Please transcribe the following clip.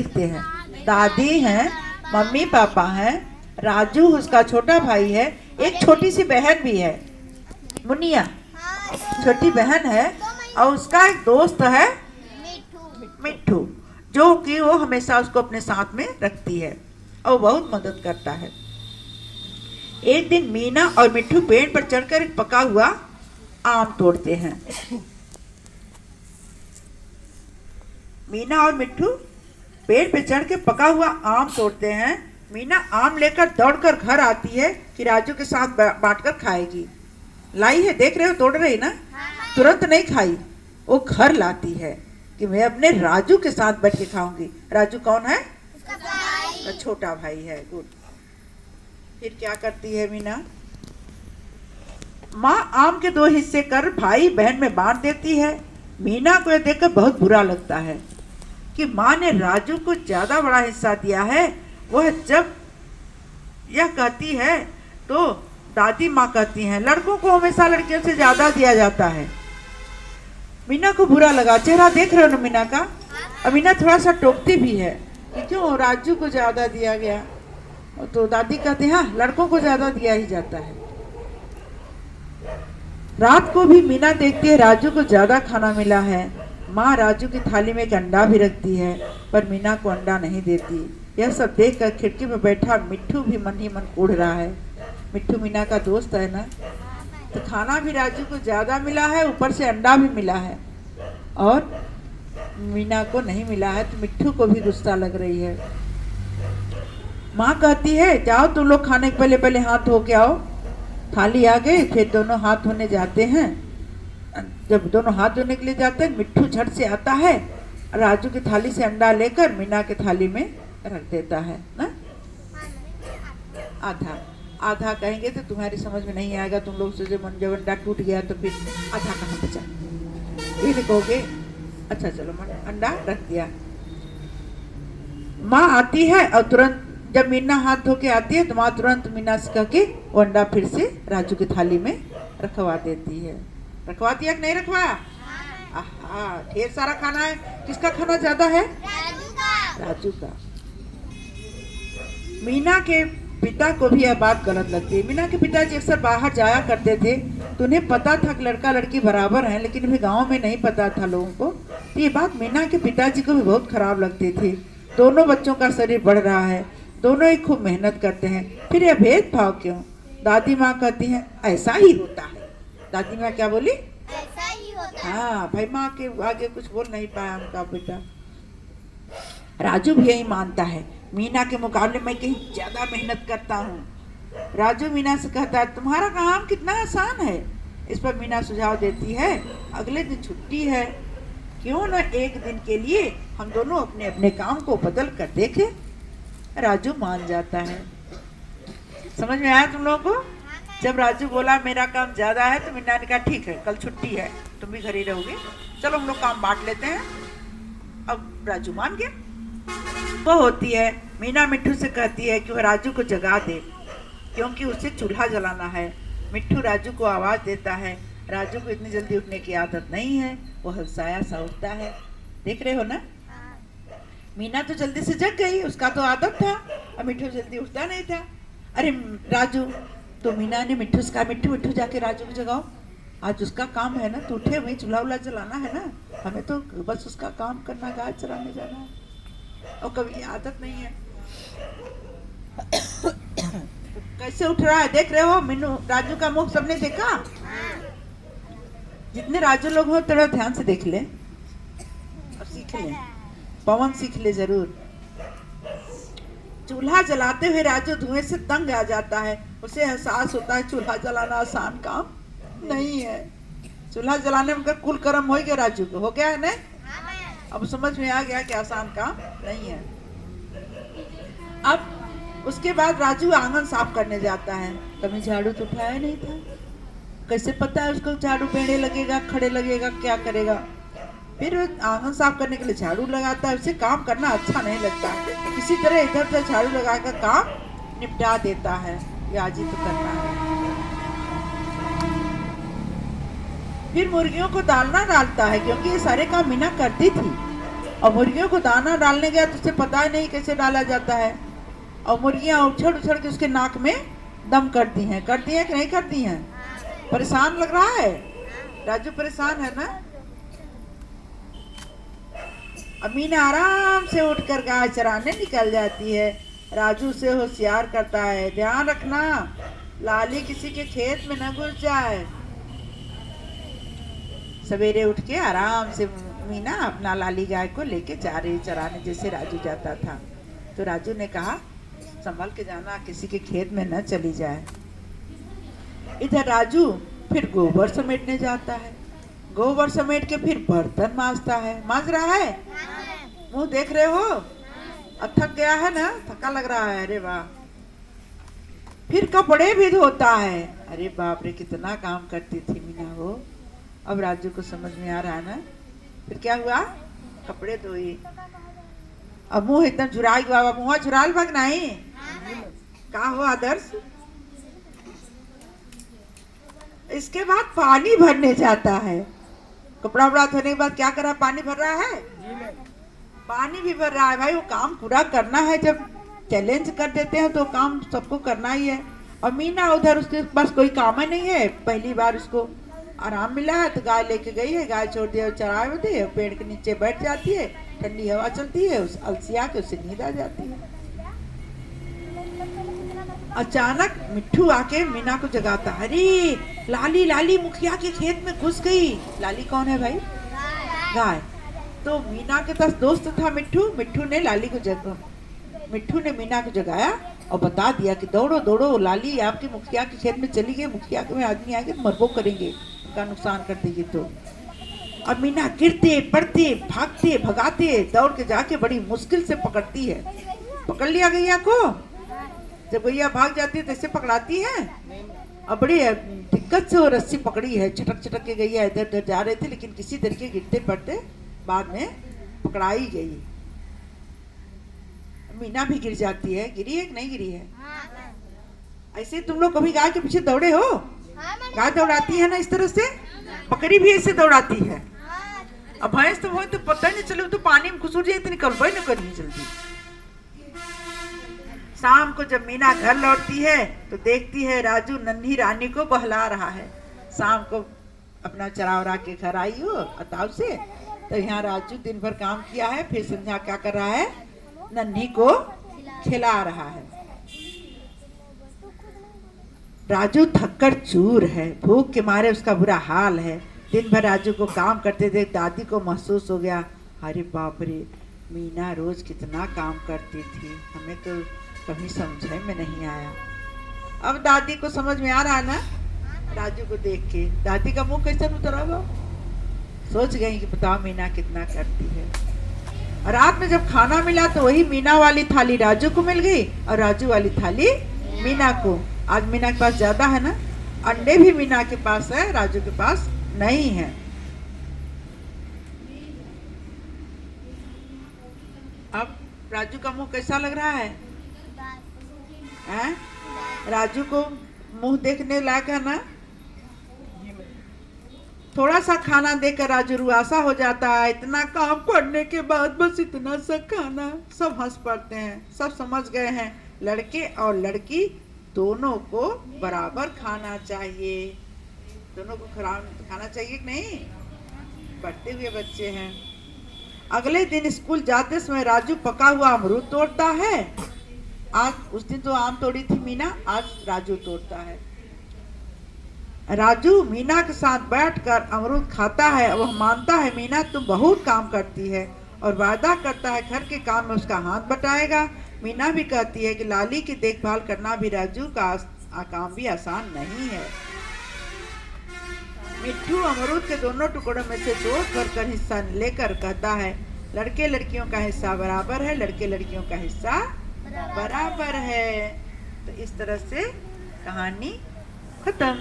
दिखते हैं। दादी हैं, मम्मी पापा हैं, राजू उसका छोटा भाई है, एक छोटी सी बहन भी है, मुनिया छोटी बहन है, और उसका एक दोस्त है मिट्ठू, जो कि वो हमेशा उसको अपने साथ में रखती है और बहुत मदद करता है। एक दिन मीना और मिट्ठू पेड़ पर चढ़कर एक पका हुआ आम तोड़ते हैं। मीना और मिट्ठू पेड़ पे चढ़ के पका हुआ आम तोड़ते हैं। मीना आम लेकर दौड़कर घर आती है कि राजू के साथ बांटकर खाएगी। लाई है, देख रहे हो, तोड़ रही ना, तुरंत नहीं खाई, वो घर लाती है कि मैं अपने राजू के साथ बैठ के खाऊंगी। राजू कौन है? उसका छोटा भाई है। गुड। फिर क्या करती है मीना? माँ आम के 2 हिस्से कर भाई बहन में बांट देती है। मीना को यह देखकर बहुत बुरा लगता है कि माँ ने राजू को ज्यादा बड़ा हिस्सा दिया है। वह जब यह कहती है तो दादी माँ कहती हैं लड़कों को हमेशा लड़कियों से ज्यादा दिया जाता है। मीना को बुरा लगा। चेहरा देख रहे हो ना मीना का? और मीना थोड़ा सा टोकती भी है कि क्यों राजू को ज्यादा दिया गया। तो दादी कहते हैं हाँ, लड़कों को ज्यादा दिया ही जाता है। रात को भी मीना देखती है राजू को ज्यादा खाना मिला है। माँ राजू की थाली में एक अंडा भी रखती है, पर मीना को अंडा नहीं देती। यह सब देखकर खिड़की पर बैठा मिट्ठू भी मन ही मन कोढ़ रहा है। मिट्ठू मीना का दोस्त है ना, तो खाना भी राजू को ज्यादा मिला है, ऊपर से अंडा भी मिला है और मीना को नहीं मिला है, तो मिट्ठू को भी गुस्सा लग रही है। माँ कहती है जाओ तुम लोग खाने के पहले पहले हाथ धो के आओ। थाली आ गई, फिर दोनों हाथ धोने जाते हैं। जब दोनों हाथ धोने के लिए जाते हैं, मिट्ठू झट से आता है, राजू की थाली से अंडा लेकर मीना की थाली में रख देता है ना। आधा आधा कहेंगे तो तुम्हारी समझ में नहीं आएगा। तुम लोग से जब अंडा टूट गया तो फिर आधा कहाँ बचा, ये लिखोगे। अच्छा चलो, अंडा रख दिया। माँ आती है और तुरंत जब मीना हाथ धो के आती है तो माँ तुरंत मीना से कह के वो अंडा फिर से राजू की थाली में रखवा देती है। रखवा दिया कि नहीं रखवाया? हाँ, ढेर सारा खाना है। किसका खाना ज्यादा है? राजू का। मीना के पिता को भी यह बात गलत लगती है। मीना के पिताजी अक्सर बाहर जाया करते थे, तो उन्हें पता था कि लड़का लड़की बराबर हैं, लेकिन अभी गांव में नहीं पता था लोगों को। तो ये बात मीना के पिताजी को भी बहुत खराब लगती थी। दोनों बच्चों का शरीर बढ़ रहा है, दोनों ही खूब मेहनत करते हैं, फिर यह भेदभाव क्यों? दादी माँ कहती हैं ऐसा ही होता है। दादी माँ क्या बोली? ऐसा ही होता है। हाँ भाई, माँ के आगे कुछ बोल नहीं पाया उनका बेटा। राजू भी यही मानता है, मीना के मुकाबले मैं कहीं ज्यादा मेहनत करता हूँ। राजू मीना से कहता है तुम्हारा काम कितना आसान है। इस पर मीना सुझाव देती है अगले दिन छुट्टी है, क्यों न एक दिन के लिए हम दोनों अपने अपने काम को बदल कर देखें। राजू मान जाता है। समझ में आया तुम लोगों को? जब राजू बोला मेरा काम ज्यादा है तो मीना ने कहा ठीक है, कल छुट्टी है, तुम भी घर ही रहोगे, चलो हम लोग काम बांट लेते हैं। अब राजू मान गया। वो होती है मीना मिट्ठू से कहती है कि वह राजू को जगा दे, क्योंकि उसे चूल्हा जलाना है। मिट्ठू राजू को आवाज देता है। राजू को इतनी जल्दी उठने की आदत नहीं है, वो हलसाया सा उठता है। देख रहे हो ना, मीना तो जल्दी से जग गई, उसका तो आदत था, और मिट्ठू जल्दी उठता नहीं था। अरे राजू, तो मीना ने मिट्ठू से कहा मिट्ठू मिट्ठू जाके राजू को जगाओ, आज उसका काम है ना, तो उठे वही चूल्हा उल्हा जलाना है ना, हमें तो बस उसका काम करना, गाय चराने जाना है, और कभी आदत नहीं है। कैसे उठ रहा है देख रहे हो? मीनू राजू का मुख सबने देखा? जितने राजू लोग हो थोड़ा ध्यान से देख ले और सीख ले, पवन सीख ले जरूर। चूल्हा जलाते हुए राजू धुएं से तंग आ जाता है। उसे एहसास होता है चूल्हा जलाना आसान काम नहीं है। चूल्हा जलाने में कुल कर्म हो गया, राजू को हो गया है ना, अब समझ में आ गया कि आसान काम नहीं है। अब उसके बाद राजू आंगन साफ करने जाता है। कभी झाड़ू तो उठाया नहीं था, कैसे पता है उसको झाड़ू पेड़े लगेगा, खड़े लगेगा, क्या करेगा। फिर आंगन साफ करने के लिए झाड़ू लगाता है। उसे काम करना अच्छा नहीं लगता, किसी तरह इधर उधर झाड़ू लगाकर काम निपटा देता है, ये आज ही तो करना है। फिर मुर्गियों को दालना डालता है, क्योंकि ये सारे काम मीना करती थी। और मुर्गियों को दाना डालने गया तो उसे पता ही नहीं कैसे डाला जाता है, और मुर्गियां उछल उछल के उसके नाक में दम करती हैं कि नहीं करती हैं। परेशान लग रहा है, राजू परेशान है ना। अब मीना आराम से उठकर गाय चराने निकल जाती है। राजू से होशियार करता है, ध्यान रखना लाली किसी के खेत में न घुस जाए। सवेरे उठ के आराम से मीना अपना लाली गाय को लेके जा रही चराने, जैसे राजू जाता था। तो राजू ने कहा संभल के जाना, किसी के खेत में न चली जाए। इधर राजू फिर गोबर समेटने जाता है। गोबर समेट के फिर बर्तन मांजता है। मांज रहा है, मुंह देख रहे हो, अब थक गया है ना, थका लग रहा है। अरे वाह। फिर कपड़े भी धोता है। अरे बाप रे, कितना काम करती थी मीना वो। अब राजू को समझ में आ रहा है ना। फिर क्या हुआ, कपड़े धोए। अब मुंह एकदम झुराई बाबा, मुंह झुराल भाग नहीं का हो आदर्श। इसके बाद पानी भरने जाता है। कपड़ा वपड़ा धोने के बाद क्या करा, पानी भर रहा है, पानी भी भर रहा है। भाई वो काम पूरा करना है, जब चैलेंज कर देते हैं तो काम सबको करना ही है। और मीना उधर, उसके पास कोई काम ही नहीं है, पहली बार उसको आराम मिला है तो गाय लेके गई है। गाय छोड़ दिया, चराए होती है, पेड़ के नीचे बैठ जाती है, ठंडी हवा चलती है, उस अलसिया के उसे नींद आ जाती है। अचानक मिट्ठू आके मीना को जगाता। अरे लाली, लाली मुखिया के खेत में घुस गई। लाली कौन है भाई, गाय। तो मीना के पास दोस्त था मिट्ठू। मिट्ठू ने मीना को जगाया और बता दिया कि दौड़ो दौड़ो, लाली आपके मुखिया के खेत में चली गई, मुखिया के में आदमी आएंगे तो मरबो करेंगे, उनका नुकसान कर देगी। तो अब मीना गिरते पड़ते भागते भगाते दौड़ के जाके बड़ी मुश्किल से पकड़ती है। पकड़ लिया गैया को। जब गैया भाग जाती है तो ऐसे पकड़ाती है। अब बड़ी दिक्कत से वो रस्सी पकड़ी है, छटक छटक के गैया इधर उधर जा रहे थे, लेकिन किसी तरीके गिरते पड़ते बाद में पकड़ाई गई। मीना भी गिर जाती है। गिरी है कि नहीं गिरी है? ऐसे तुम लोग कभी गाय के पीछे दौड़े हो? गाय दौड़ाती है ना इस तरह से, बकरी भी ऐसे दौड़ाती है। अब भैंस तो वो तो पता ही नहीं चले, तो पानी में घुसूर जाए तो निकल ही नहीं करी जल्दी। शाम को जब मीना घर लौटती है तो देखती है राजू नन्ही रानी को बहला रहा है। शाम को अपना चरा उरा के घर आई हो अताव से, तो यहाँ राजू दिन भर काम किया है, फिर संध्या क्या कर रहा है, नन्ही को खिला रहा है। राजू थक्कर चूर है, भूख के मारे उसका बुरा हाल है। दिन भर राजू को काम करते देख दादी को महसूस हो गया, अरे बाप रे, मीना रोज कितना काम करती थी, हमें तो कभी समझ में नहीं आया। अब दादी को समझ में आ रहा है ना, राजू को देख के दादी का मुंह कैसे उतरा होगा। सोच गई कि बताओ मीना कितना करती है। रात में जब खाना मिला तो वही मीना वाली थाली राजू को मिल गई और राजू वाली थाली मीना को। आज मीना के पास ज्यादा है ना, अंडे भी मीना के पास है, राजू के पास नहीं है। अब राजू का मुंह कैसा लग रहा है? राजू को मुंह देखने लायक है ना। थोड़ा सा खाना देकर राजू रुआसा हो जाता है। इतना काम करने के बाद बस इतना सा खाना। सब हंस पड़ते हैं, सब समझ गए हैं लड़के और लड़की दोनों को बराबर खाना चाहिए। दोनों को खाना चाहिए कि नहीं? बढ़ते हुए बच्चे हैं। अगले दिन स्कूल जाते समय राजू पका हुआ अमरूद तोड़ता है। आज उस दिन तो आम तोड़ी थी मीना, आज राजू तोड़ता है। राजू मीना के साथ बैठकर अमरूद खाता है। वह मानता है मीना तुम बहुत काम करती है और वादा करता है घर के काम में उसका हाथ बटाएगा। मीना भी कहती है कि लाली की देखभाल करना भी राजू का काम भी आसान नहीं है। मिट्ठू अमरूद के दोनों टुकड़ों में से दो कर हिस्सा लेकर कहता है लड़के लड़कियों का हिस्सा बराबर है, लड़के लड़कियों का हिस्सा बराबर है। तो इस तरह से कहानी खत्म।